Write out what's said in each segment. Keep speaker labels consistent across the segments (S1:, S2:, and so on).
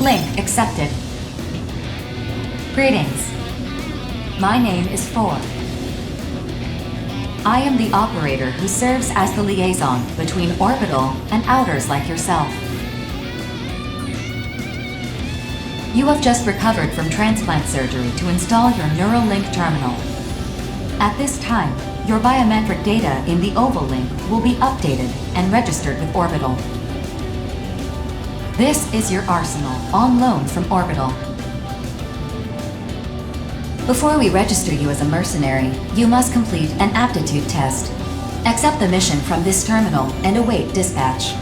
S1: Link accepted. Greetings. My name is Four. I am the operator who serves as the liaison between orbital and outers like yourself. You have just recovered from transplant surgery to install your Neuralink terminal. At this time, your biometric data in the Oval Link will be updated and registered with Orbital. This is your arsenal, on loan from Orbital. Before we register you as a mercenary, you must complete an aptitude test. Accept the mission from this terminal and await dispatch.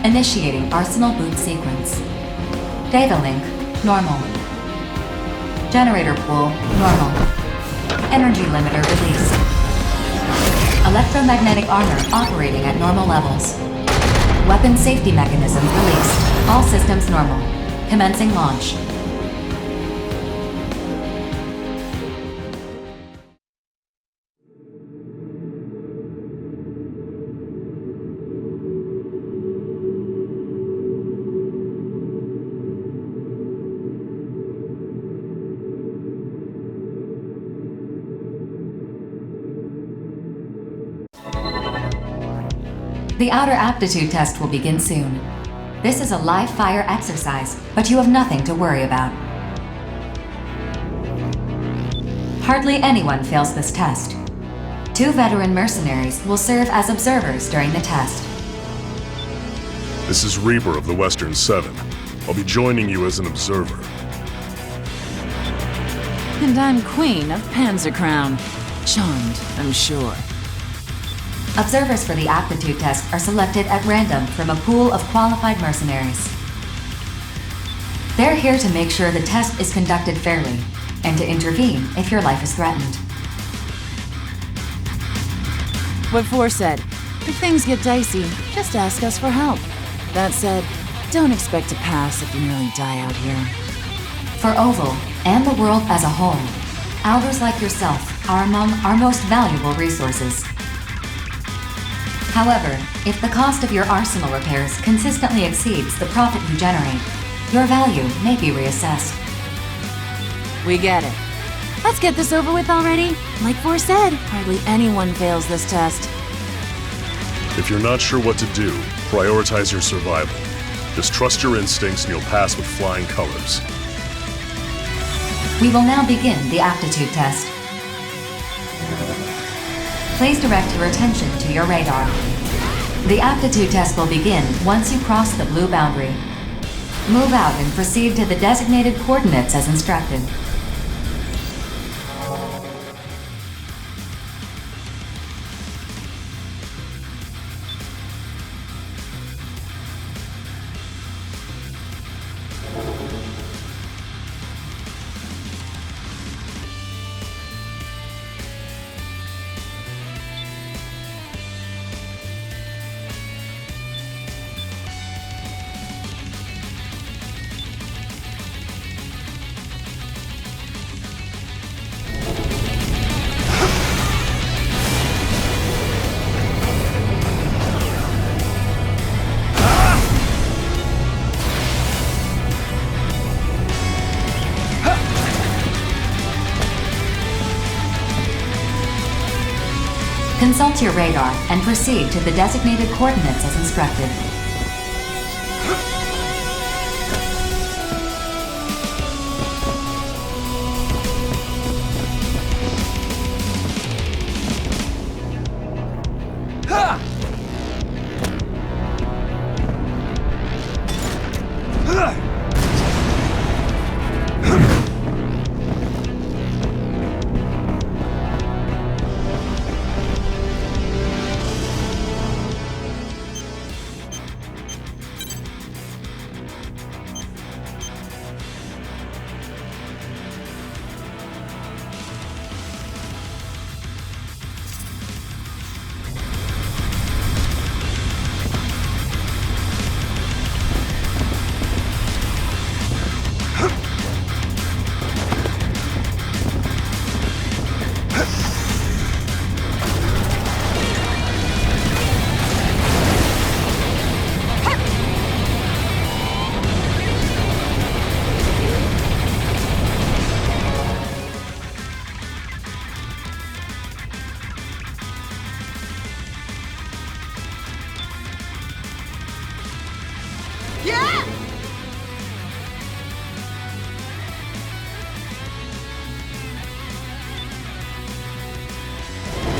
S1: Initiating Arsenal boot sequence. Data link, normal. Generator pool, normal. Energy limiter released. Electromagnetic armor operating at normal levels. Weapon safety mechanism released. All systems normal. Commencing launch. The outer aptitude test will begin soon. This is a live fire exercise, but you have nothing to worry about. Hardly anyone fails this test. 2 veteran mercenaries will serve as observers during the test.
S2: This is Reaper of the Western Seven. I'll be joining you as an observer.
S3: And I'm Queen of Panzercrown. Charmed, I'm sure.
S1: Observers for the aptitude test are selected at random from a pool of qualified mercenaries. They're here to make sure the test is conducted fairly, and to intervene if your life is threatened.
S3: What Four said, if things get dicey, just ask us for help. That said, don't expect to pass if you nearly die out here.
S1: For Oval, and the world as a whole, outers like yourself are among our most valuable resources. However, if the cost of your arsenal repairs consistently exceeds the profit you generate, your value may be reassessed.
S3: We get it. Let's get this over with already. Like Four said, hardly anyone fails this test.
S2: If you're not sure what to do, prioritize your survival. Just trust your instincts and you'll pass with flying colors.
S1: We will now begin the aptitude test. Please direct your attention to your radar. The aptitude test will begin once you cross the blue boundary. Move out and proceed to the designated coordinates as instructed. Consult your radar and proceed to the designated coordinates as instructed.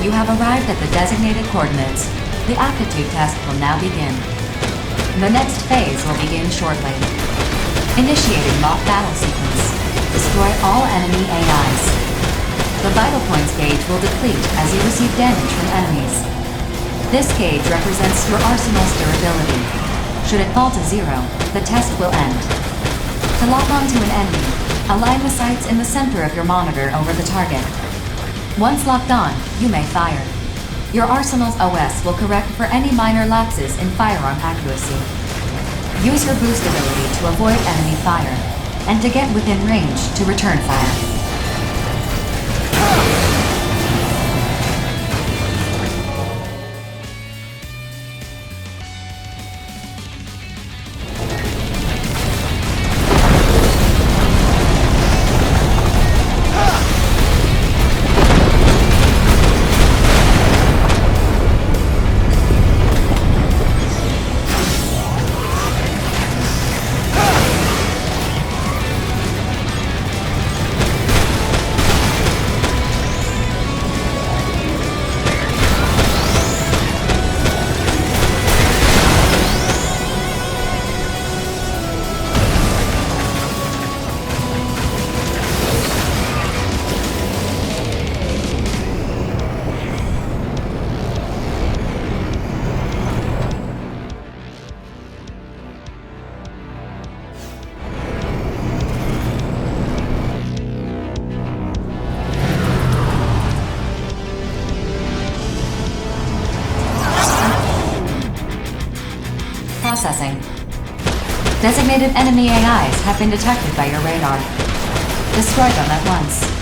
S1: You have arrived at the designated coordinates. The aptitude test will now begin. The next phase will begin shortly. Initiating mock battle sequence. Destroy all enemy AIs. The vital points gauge will deplete as you receive damage from enemies. This gauge represents your arsenal's durability. Should it fall to 0, the test will end. To lock onto an enemy, align the sights in the center of your monitor over the target. Once locked on, you may fire. Your arsenal's OS will correct for any minor lapses in firearm accuracy. Use your boost ability to avoid enemy fire, and to get within range to return fire. Processing. Designated enemy AIs have been detected by your radar. Destroy them at once.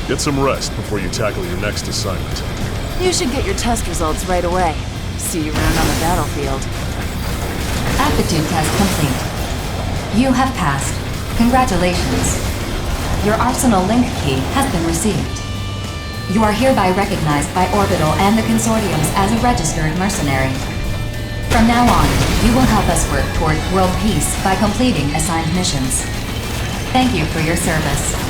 S2: Get some rest before you tackle your next assignment.
S3: You should get your test results right away. See you around on the battlefield.
S1: Aptitude test complete. You have passed. Congratulations. Your Arsenal link key has been received. You are hereby recognized by Orbital and the Consortiums as a registered mercenary. From now on, you will help us work toward world peace by completing assigned missions. Thank you for your service.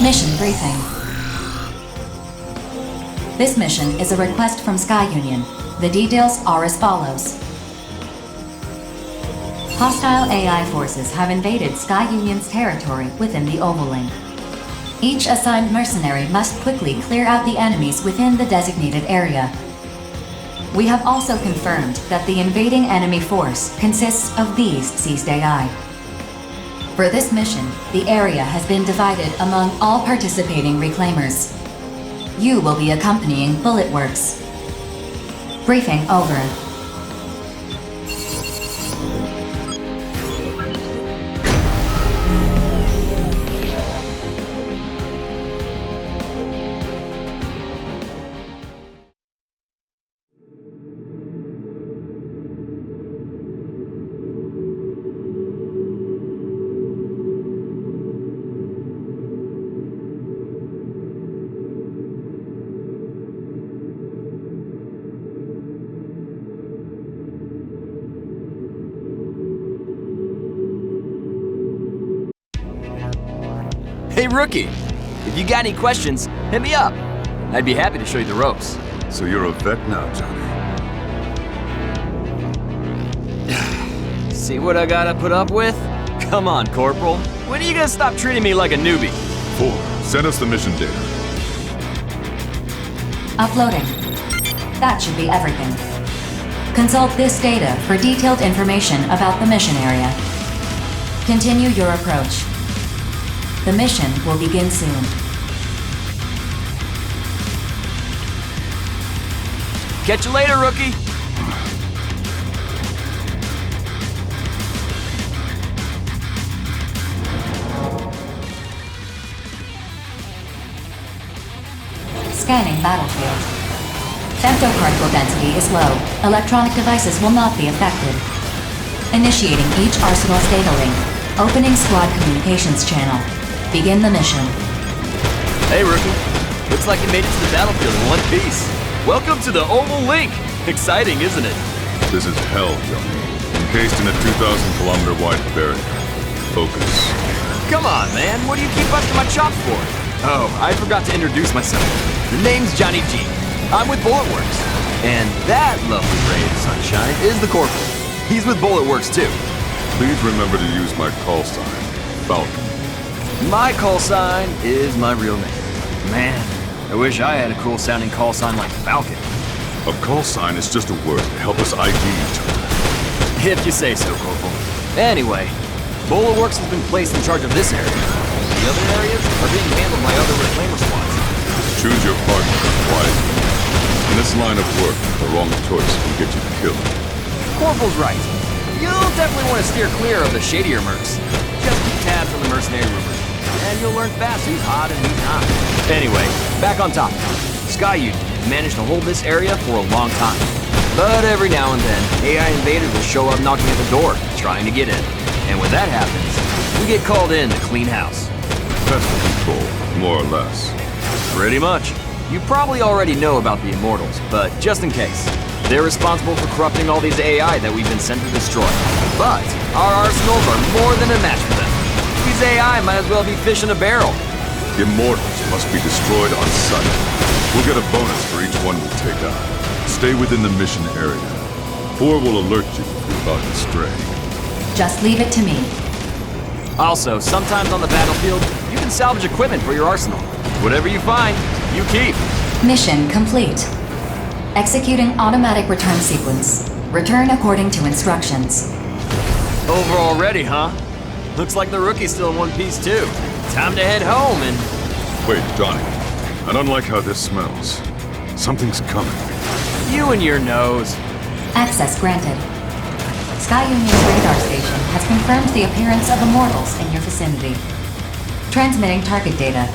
S1: Mission briefing. This mission is a request from Sky Union. The details are as follows. Hostile AI forces have invaded Sky Union's territory within the Ovalink. Each assigned mercenary must quickly clear out the enemies within the designated area. We have also confirmed that the invading enemy force consists of these seized AI. For this mission, the area has been divided among all participating reclaimers. You will be accompanying Bulletworks. Briefing over.
S4: Hey, rookie! If you got any questions, hit me up. I'd be happy to show you the ropes.
S5: So you're a vet now, Johnny.
S4: See what I gotta put up with? Come on, Corporal. When are you gonna stop treating me like a newbie?
S5: 4. Send us the mission data.
S1: Uploading. That should be everything. Consult this data for detailed information about the mission area. Continue your approach. The mission will begin soon.
S4: Catch you later, rookie!
S1: Scanning battlefield. Femtoparticle density is low. Electronic devices will not be affected. Initiating each Arsenal's data link. Opening squad communications channel. Begin the mission.
S4: Hey, rookie. Looks like you made it to the battlefield in one piece. Welcome to the Oval Link! Exciting, isn't it?
S5: This is hell, Johnny. Encased in a 2,000-kilometer wide barrier. Focus.
S4: Come on, man. What do you keep busting my chops for? Oh, I forgot to introduce myself. The name's Johnny G. I'm with Bulletworks. And that lovely ray of sunshine is the Corporal. He's with Bulletworks, too.
S5: Please remember to use my call sign, Falcon.
S4: My call sign is my real name. Man, I wish I had a cool-sounding call sign like Falcon.
S5: A call sign is just a word to help us ID each other.
S4: If you say so, Corporal. Anyway, Bulletworks has been placed in charge of this area. The other areas are being handled by other reclaimer squads.
S5: Choose your partner wisely. In this line of work, the wrong choice can get you killed.
S4: Corporal's right. You'll definitely want to steer clear of the shadier mercs. Just keep tabs on the mercenary rumors, and you'll learn fast who's hot and who's not. Anyway, back on top. Sky Union managed to hold this area for a long time. But every now and then, AI invaders will show up knocking at the door, trying to get in. And when that happens, we get called in to clean house.
S5: Pest control, more or less.
S4: Pretty much. You probably already know about the Immortals, but just in case. They're responsible for corrupting all these AI that we've been sent to destroy. But our arsenals are more than a match for them. These AI might as well be fish in a barrel.
S5: Immortals must be destroyed on sight. We'll get a bonus for each one we take out. Stay within the mission area. 4 will alert you if you're about to stray.
S1: Just leave it to me.
S4: Also, sometimes on the battlefield, you can salvage equipment for your arsenal. Whatever you find, you keep.
S1: Mission complete. Executing automatic return sequence. Return according to instructions.
S4: Over already, huh? Looks like the rookie's still in one piece too. Time to head home and...
S5: Wait, Johnny. I don't like how this smells. Something's coming.
S4: You and your nose.
S1: Access granted. Sky Union's radar station has confirmed the appearance of Immortals in your vicinity. Transmitting target data.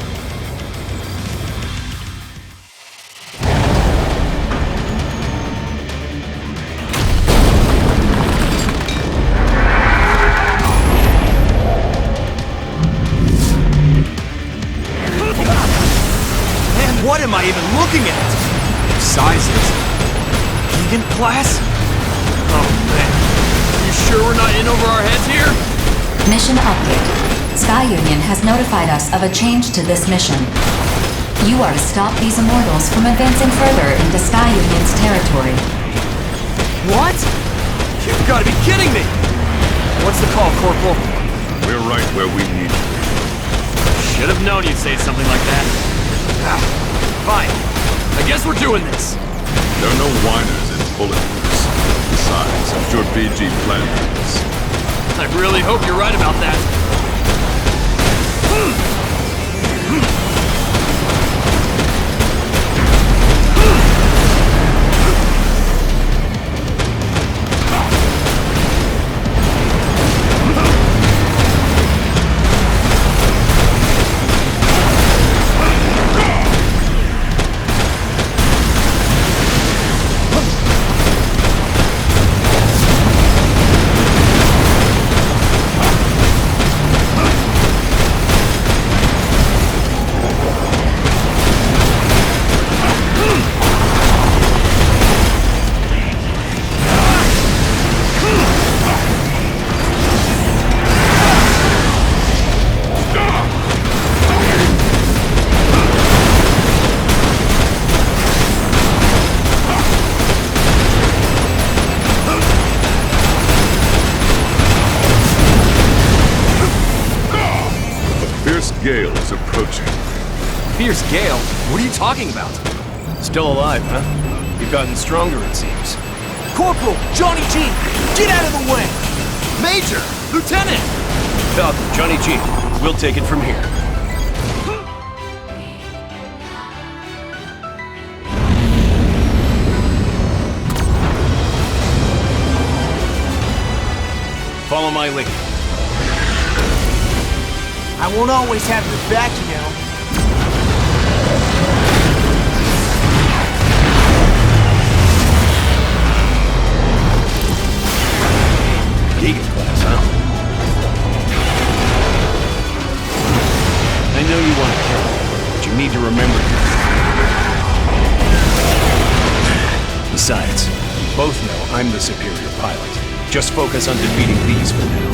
S4: What am I even looking at? Sizes. Vegan class? Oh man. You sure we're not in over our heads here?
S1: Mission update. Sky Union has notified us of a change to this mission. You are to stop these immortals from advancing further into Sky Union's territory.
S4: What? You've got to be kidding me! What's the call, Corporal?
S5: We're right where we need to be.
S4: Should have known you'd say something like that. Fine. I guess we're doing this.
S5: There are no whiners in bulletproofs. Besides, I'm sure BG planned for this.
S4: I really hope you're right about that.
S5: Gale is approaching.
S4: Fierce Gale? What are you talking about?
S6: Still alive, huh? You've gotten stronger, it seems.
S4: Corporal! Johnny G! Get out of the way! Major! Lieutenant!
S6: Falcon, Johnny G. We'll take it from here. Follow my lead.
S7: I won't always have your back, you know.
S6: Giga class, huh? I know you want to kill me, but you need to remember this. Besides, we both know I'm the superior pilot. Just focus on defeating these for now.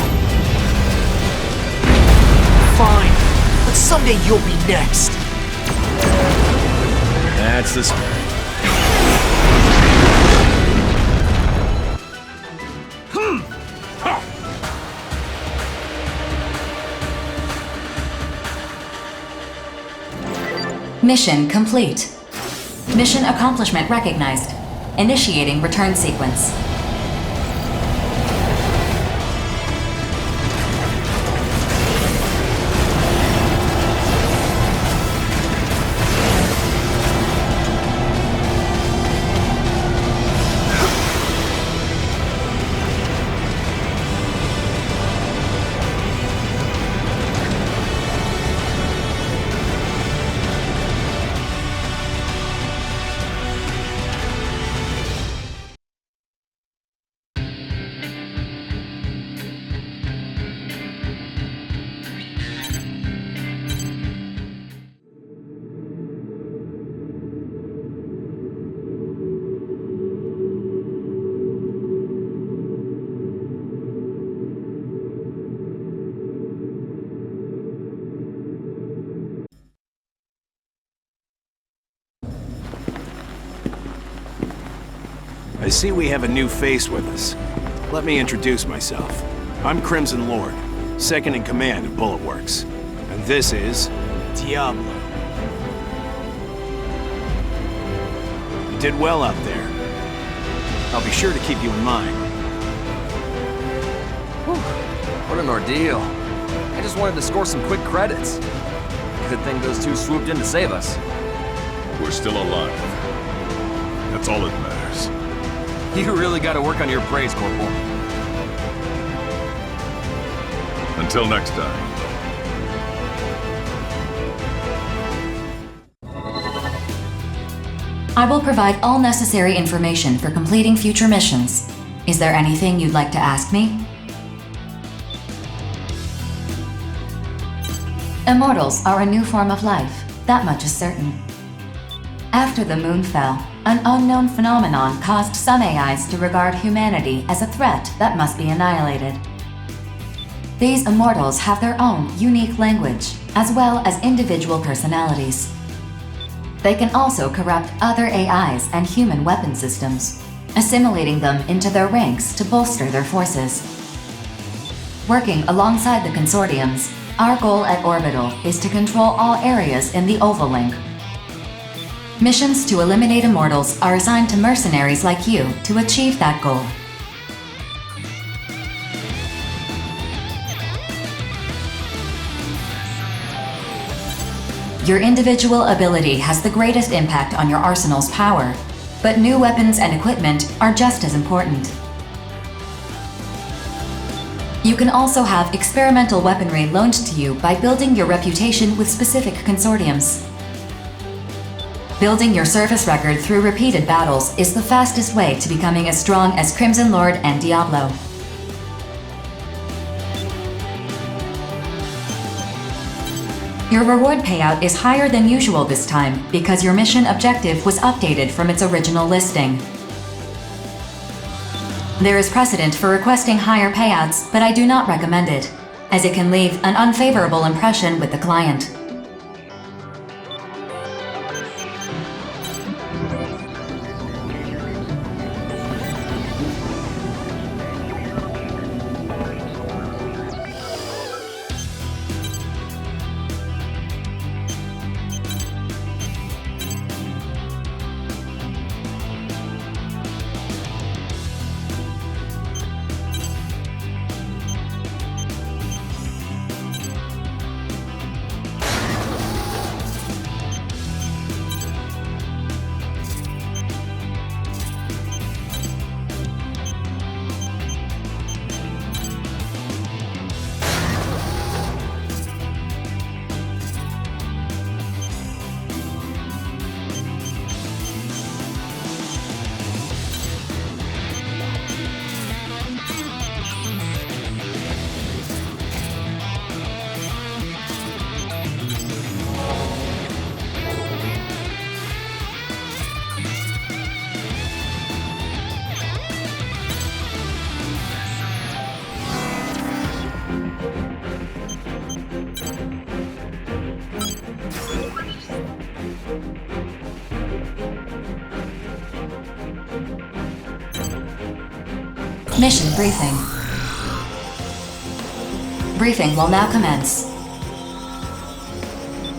S7: Fine, but someday you'll be next.
S6: That's the spirit.
S1: Mission complete. Mission accomplishment recognized. Initiating return sequence.
S6: I see we have a new face with us. Let me introduce myself. I'm Crimson Lord, second in command of Bullet Works. And this is...
S7: Diablo.
S6: You did well out there. I'll be sure to keep you in mind.
S4: What an ordeal. I just wanted to score some quick credits. Good thing those two swooped in to save us.
S5: We're still alive. That's all that matters.
S4: You really gotta work on your praise, Corporal.
S5: Until next time.
S1: I will provide all necessary information for completing future missions. Is there anything you'd like to ask me? Immortals are a new form of life, that much is certain. After the moon fell, an unknown phenomenon caused some AIs to regard humanity as a threat that must be annihilated. These immortals have their own unique language, as well as individual personalities. They can also corrupt other AIs and human weapon systems, assimilating them into their ranks to bolster their forces. Working alongside the consortiums, our goal at Orbital is to control all areas in the Oval Link. Missions to eliminate immortals are assigned to mercenaries like you to achieve that goal. Your individual ability has the greatest impact on your arsenal's power, but new weapons and equipment are just as important. You can also have experimental weaponry loaned to you by building your reputation with specific consortiums. Building your service record through repeated battles is the fastest way to becoming as strong as Crimson Lord and Diablo. Your reward payout is higher than usual this time because your mission objective was updated from its original listing. There is precedent for requesting higher payouts, but I do not recommend it, as it can leave an unfavorable impression with the client. Mission briefing. Briefing will now commence.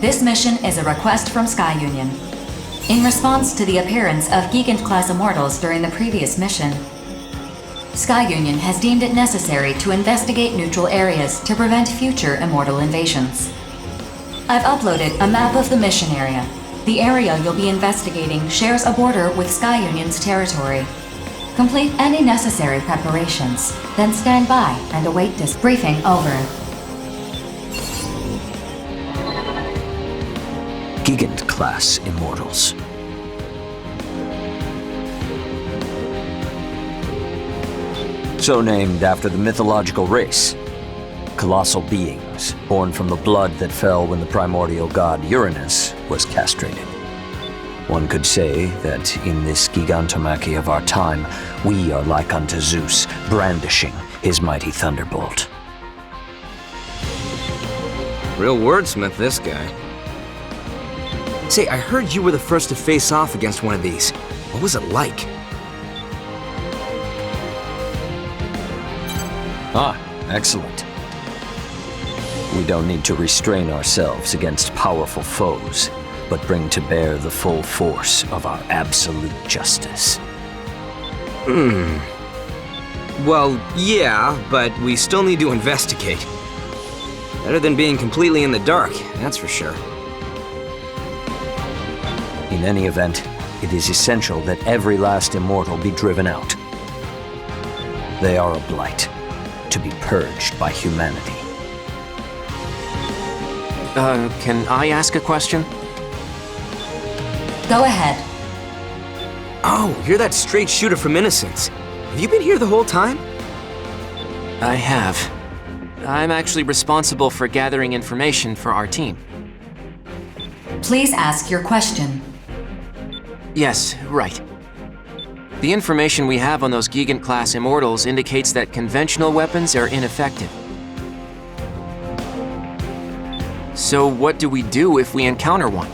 S1: This mission is a request from Sky Union. In response to the appearance of Gigant-class immortals during the previous mission, Sky Union has deemed it necessary to investigate neutral areas to prevent future immortal invasions. I've uploaded a map of the mission area. The area you'll be investigating shares a border with Sky Union's territory. Complete any necessary preparations, then stand by and await this briefing over.
S8: Gigant-class immortals. So named after the mythological race. Colossal beings, born from the blood that fell when the primordial god Uranus was castrated. One could say that in this gigantomachy of our time, we are like unto Zeus, brandishing his mighty thunderbolt.
S9: Real wordsmith, this guy. Say, I heard you were the first to face off against one of these. What was it like?
S8: Ah, excellent. We don't need to restrain ourselves against powerful foes, but bring to bear the full force of our absolute justice.
S9: Well, yeah, but we still need to investigate. Better than being completely in the dark, that's for sure.
S8: In any event, it is essential that every last immortal be driven out. They are a blight, to be purged by humanity.
S9: Can I ask a question?
S1: Go ahead.
S9: Oh, you're that straight shooter from Innocence. Have you been here the whole time? I have. I'm actually responsible for gathering information for our team.
S1: Please ask your question.
S9: Yes, right. The information we have on those Gigant-class immortals indicates that conventional weapons are ineffective. So what do we do if we encounter one?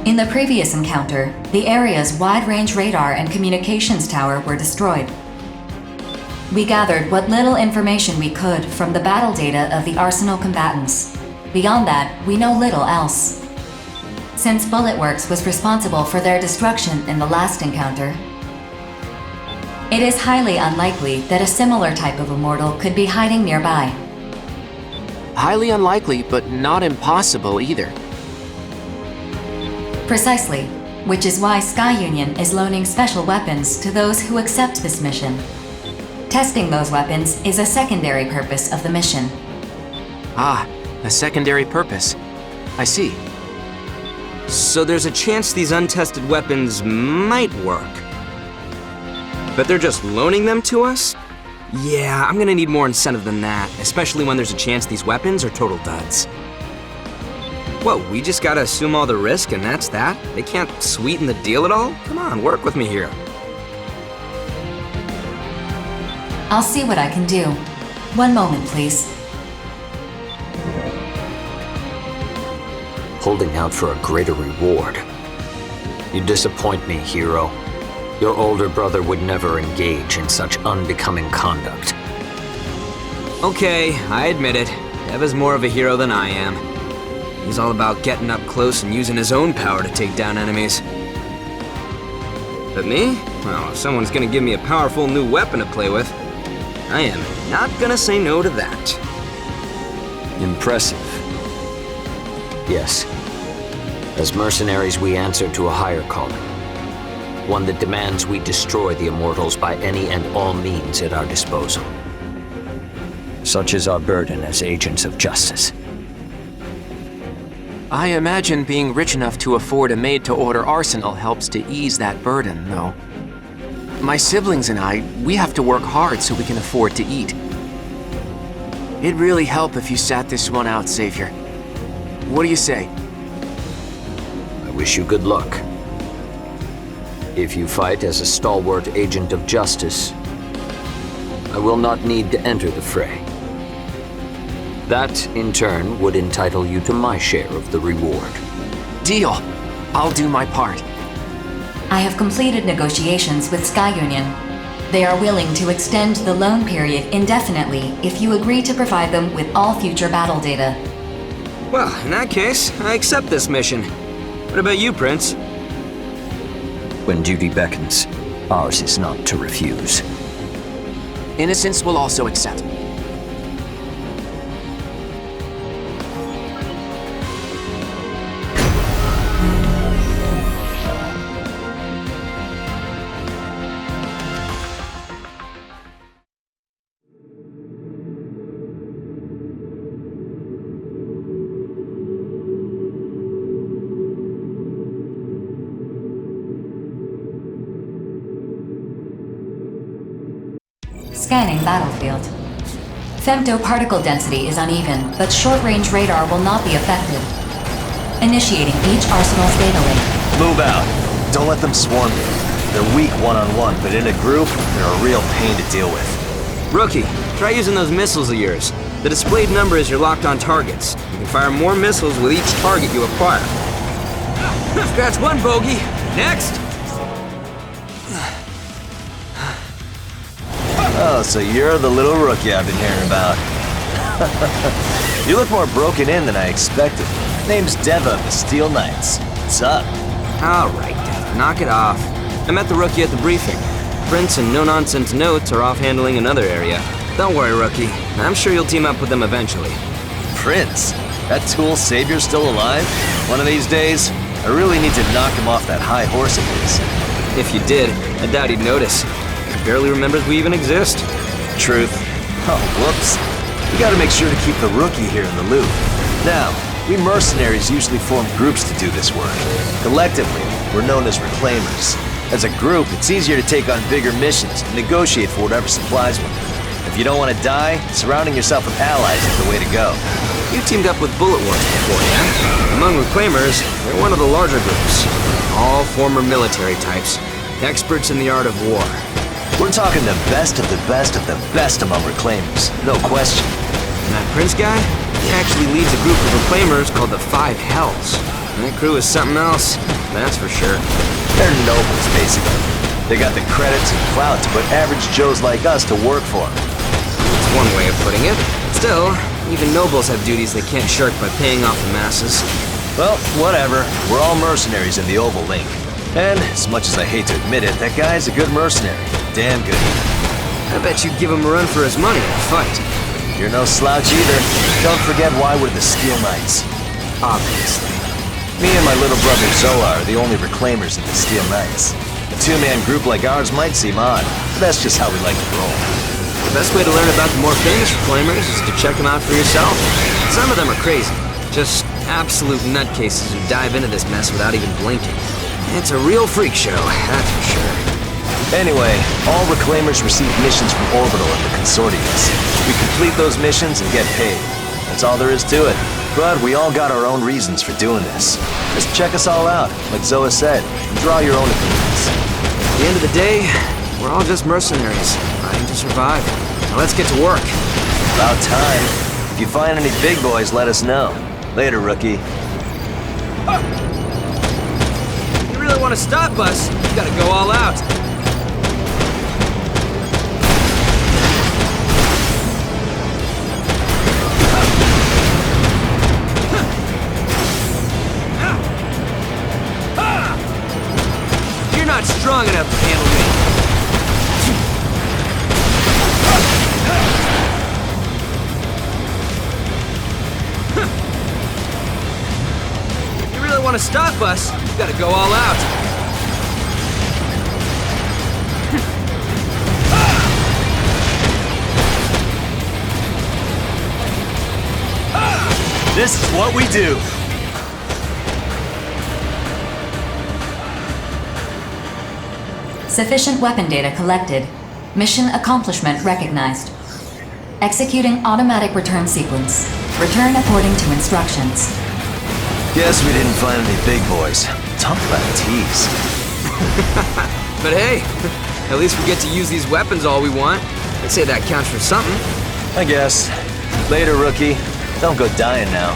S1: In the previous encounter, the area's wide-range radar and communications tower were destroyed. We gathered what little information we could from the battle data of the Arsenal combatants. Beyond that, we know little else. Since Bullet Works was responsible for their destruction in the last encounter, it is highly unlikely that a similar type of immortal could be hiding nearby.
S9: Highly unlikely, but not impossible either.
S1: Precisely, which is why Sky Union is loaning special weapons to those who accept this mission. Testing those weapons is a secondary purpose of the mission.
S9: Ah, a secondary purpose. I see.
S10: So there's a chance these untested weapons might work. But they're just loaning them to us? Yeah, I'm gonna need more incentive than that, especially when there's a chance these weapons are total duds. Whoa, we just gotta assume all the risk and that's that? They can't sweeten the deal at all? Come on, work with me here.
S1: I'll see what I can do. One moment, please.
S8: Holding out for a greater reward. You disappoint me, hero. Your older brother would never engage in such unbecoming conduct.
S10: Okay, I admit it. Eva's more of a hero than I am. He's all about getting up close and using his own power to take down enemies. But me? Well, if someone's gonna give me a powerful new weapon to play with, I am not gonna say no to that.
S8: Impressive. Yes. As mercenaries, we answer to a higher calling. One that demands we destroy the immortals by any and all means at our disposal. Such is our burden as agents of justice.
S9: I imagine being rich enough to afford a made-to-order arsenal helps to ease that burden, though. My siblings and I, we have to work hard so we can afford to eat. It'd really help if you sat this one out, Savior. What do you say?
S8: I wish you good luck. If you fight as a stalwart agent of justice, I will not need to enter the fray. That, in turn, would entitle you to my share of the reward.
S9: Deal! I'll do my part.
S1: I have completed negotiations with Sky Union. They are willing to extend the loan period indefinitely if you agree to provide them with all future battle data.
S10: Well, in that case, I accept this mission. What about you, Prince?
S8: When duty beckons, ours is not to refuse.
S9: Innocence will also accept.
S1: Scanning battlefield. Femtoparticle density is uneven, but short-range radar will not be affected. Initiating each arsenal's data link.
S7: Move out. Don't let them swarm you. They're weak one-on-one, but in a group, they're a real pain to deal with.
S10: Rookie, try using those missiles of yours. The displayed number is your locked-on targets. You can fire more missiles with each target you acquire. Scratch one, bogey. Next!
S7: Oh, so you're the little rookie I've been hearing about. You look more broken in than I expected. Name's Deva of the Steel Knights. What's up?
S10: All right, Deva, knock it off. I met the rookie at the briefing. Prince and no-nonsense notes are off handling another area. Don't worry, rookie. I'm sure you'll team up with them eventually.
S7: Prince? That tool savior's still alive? One of these days, I really need to knock him off that high horse of his.
S10: If you did, I doubt he'd notice. He barely remembers we even exist.
S7: Truth. Oh, whoops. We gotta make sure to keep the rookie here in the loop. Now, we mercenaries usually form groups to do this work. Collectively, we're known as reclaimers. As a group, it's easier to take on bigger missions and negotiate for whatever supplies one. If you don't want to die, surrounding yourself with allies is the way to go.
S10: You teamed up with Bullet Works before, yeah? Among reclaimers, they're one of the larger groups. All former military types, experts in the art of war.
S7: We're talking the best of the best of the best among reclaimers, no question.
S10: And that Prince guy, he actually leads a group of reclaimers called the Five Hells.
S9: That crew is something else, that's for sure.
S7: They're nobles, basically. They got the credits and clout to put average Joes like us to work for them.
S9: That's one way of putting it. Still, even nobles have duties they can't shirk by paying off the masses.
S7: Well, whatever. We're all mercenaries in the Oval Link. And, as much as I hate to admit it, that guy's a good mercenary. Damn good.
S9: I bet you'd give him a run for his money in a fight.
S7: You're no slouch either. Don't forget why we're the Steel Knights.
S9: Obviously.
S7: Me and my little brother Zoa are the only reclaimers in the Steel Knights. A two-man group like ours might seem odd, but that's just how we like to roll.
S9: The best way to learn about the more famous reclaimers is to check them out for yourself. Some of them are crazy. Just absolute nutcases who dive into this mess without even blinking. It's a real freak show, that's for sure.
S7: Anyway, all reclaimers receive missions from Orbital and the Consortiums. We complete those missions and get paid. That's all there is to it. But we all got our own reasons for doing this. Just check us all out, like Zoa said, and draw your own opinions.
S9: At the end of the day, we're all just mercenaries, fighting to survive. Now let's get to work.
S7: About time. If you find any big boys, let us know. Later, rookie.
S9: If you really want to stop us, you gotta go all out. You're not strong enough to handle me. If you really want to stop us, you gotta go all out.
S7: This is what we do.
S1: Sufficient weapon data collected. Mission accomplishment recognized. Executing automatic return sequence. Return according to instructions.
S7: Guess we didn't find any big boys. Talk about a tease.
S9: But hey, at least we get to use these weapons all we want. I'd say that counts for something.
S7: I guess. Later, rookie. Don't go dying now.